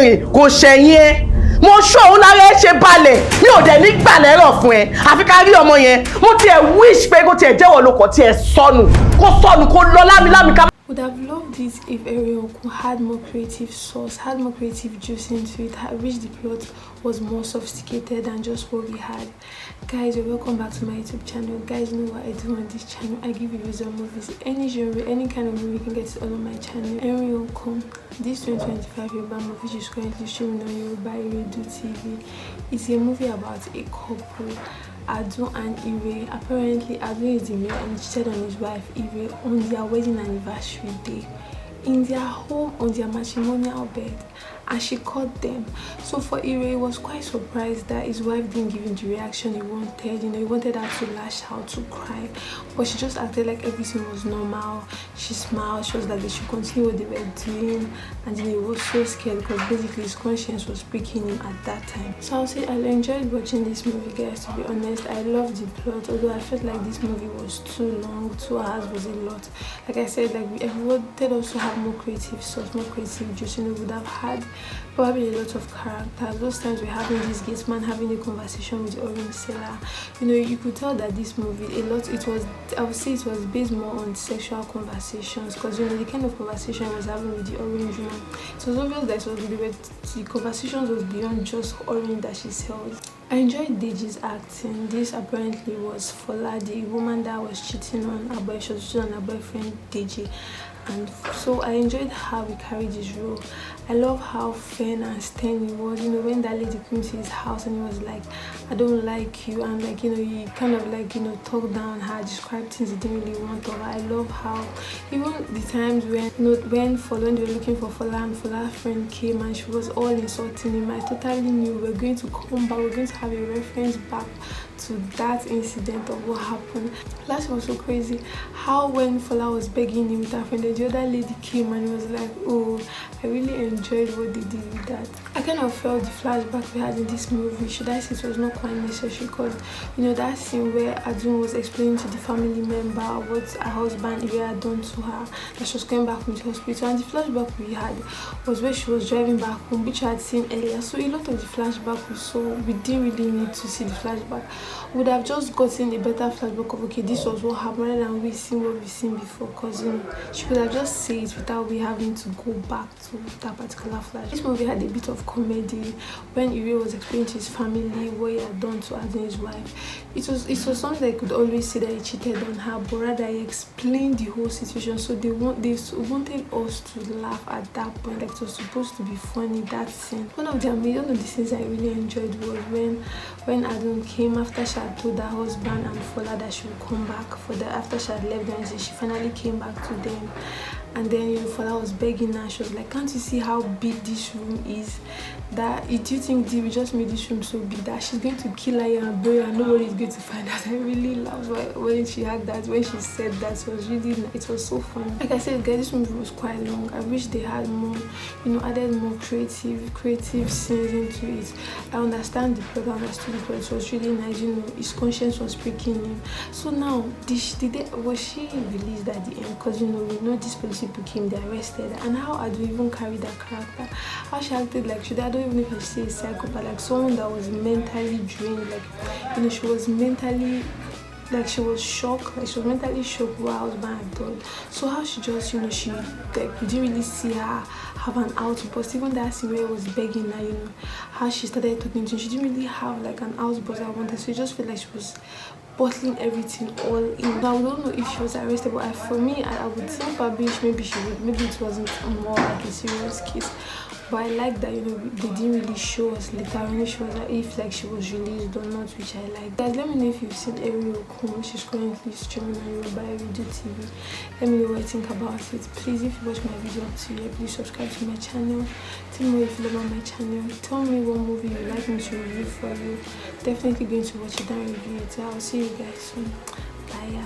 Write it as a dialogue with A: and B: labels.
A: rìn kò ṣẹ̀yìn ẹ mo ṣọ́ òun lára ẹ ṣe balẹ̀ mi ò dẹ̀ ní gbàlẹ́ rọ̀ fún ẹ àfi ká rí ọmọ yẹn mo tiẹ̀ wish pé kó tiẹ̀ jẹ́wọ́ lóko tiẹ̀ sọnù kó lọ lámilámi ká.
B: Would have loved it if Okun had more creative source, had more creative juice into it. I wish the plot was more sophisticated than just what we had. Guys, you're welcome back to my YouTube channel. Guys, know what I do on this channel. I give reviews on movies, any genre, any kind of movie, you can get it all on my channel. Okun, this 2025 Yoruba movie which is currently streaming on Yoruba TV. It's a movie about a couple, Adun and Ire. Apparently, Adun is the male and cheated on his wife Ire on their wedding anniversary day in their home on their matrimonial bed, and she caught them. So for Ire, he was quite surprised that his wife didn't give him the reaction he wanted. He wanted her to lash out, to cry, but she just acted like everything was normal. She smiled, she was like they should continue what they were doing, and then he was so scared because basically his conscience was pricking him at that time. So I'll say I enjoyed watching this movie, guys. To be honest, I loved the plot, although I felt like this movie was too long. 2 hours was a lot. Like I said, like we wanted also have more creative source, more creative juice. We would have had probably a lot of characters. Those times we're having this gate man having a conversation with the orange seller, you could tell that this movie I would say it was based more on sexual conversations, because the kind of conversation I was having with the orange man, it was obvious that the conversations was beyond just orange that she sells. I enjoyed Deji's acting. This apparently was Fola, the woman that was cheating on her boyfriend. She was cheating on her boyfriend Deji, and so I enjoyed how he carried his role. I love how firm and stern he was. When that lady came to his house and he was like, I don't like you, and like he kind of like talked down her, described things he didn't really want of her. I love how even the times when when they were looking for Fola and Fola's friend came and she was all insulting him, I totally knew we're going to come back, we're going to have a reference back to that incident of what happened. Last was so crazy how when Fola was begging him with her friend, the other lady came and he was like, oh, I really enjoyed what they did with that. I kind of felt the flashback we had in this movie, should I say it was not quite necessary, because that scene where Adun was explaining to the family member what her husband Ire had done to her, that she was going back from the hospital, and the flashback we had was where she was driving back home, which I had seen earlier. So a lot of the flashback we saw, we didn't really need to see the flashback. We would have just gotten a better flashback of, okay, this was what happened, rather than we seen what we've seen before, because she could have just said it without we having to go back to that particular flash. This movie had a bit of comedy when Ire was explaining to his family what he had done to Adun, his wife. It was something they could always say that he cheated on her, but rather he explained the whole situation. So they wanted us to laugh at that point, like it was supposed to be funny, that scene. One of the scenes I really enjoyed was when Adun came after she had told her husband and Fola that she would come back after she had left them, she finally came back to them. And then Fola was begging her. She was like, can't you see how big this room is? That do you think we just made this room so big that she's going to kill her and bury her and nobody is going to find out? I really loved when she had that, when she said that. It was so funny. Like I said, guys, this movie was quite long. I wish they had more, added more creative scenes into it. I understand the plot, I understood the plot. It was really nice, his conscience was pricking him. So now, was she released at the end? Because we know these police people came, they arrested her, and how Adun even carried that character, how she acted like I don't even know if I say a psychopath, like someone that was mentally drained, like she was mentally, like she was shocked, like she was mentally shocked what her husband had done. So how she just she like we didn't really see her have an outburst. Even that scene where I was begging her, how she started talking to him, she didn't really have like an outburst I wanted. So it just felt like she was bottling everything all in. Now I don't know if she was arrested, but for me I would think probably maybe it wasn't more like a serious case. But I like that they didn't really show us later when she was if like she was released or not, which I like. Guys, let me know if you've seen Okun, which is currently streaming on Yoruba TV. Let me know what you think about it. Please, if you watch my video up to here, please subscribe to my channel. Tell me if you love my channel. Tell me what movie you'd like me to review for you. Definitely going to watch it and review it. I'll see you guys soon. Bye.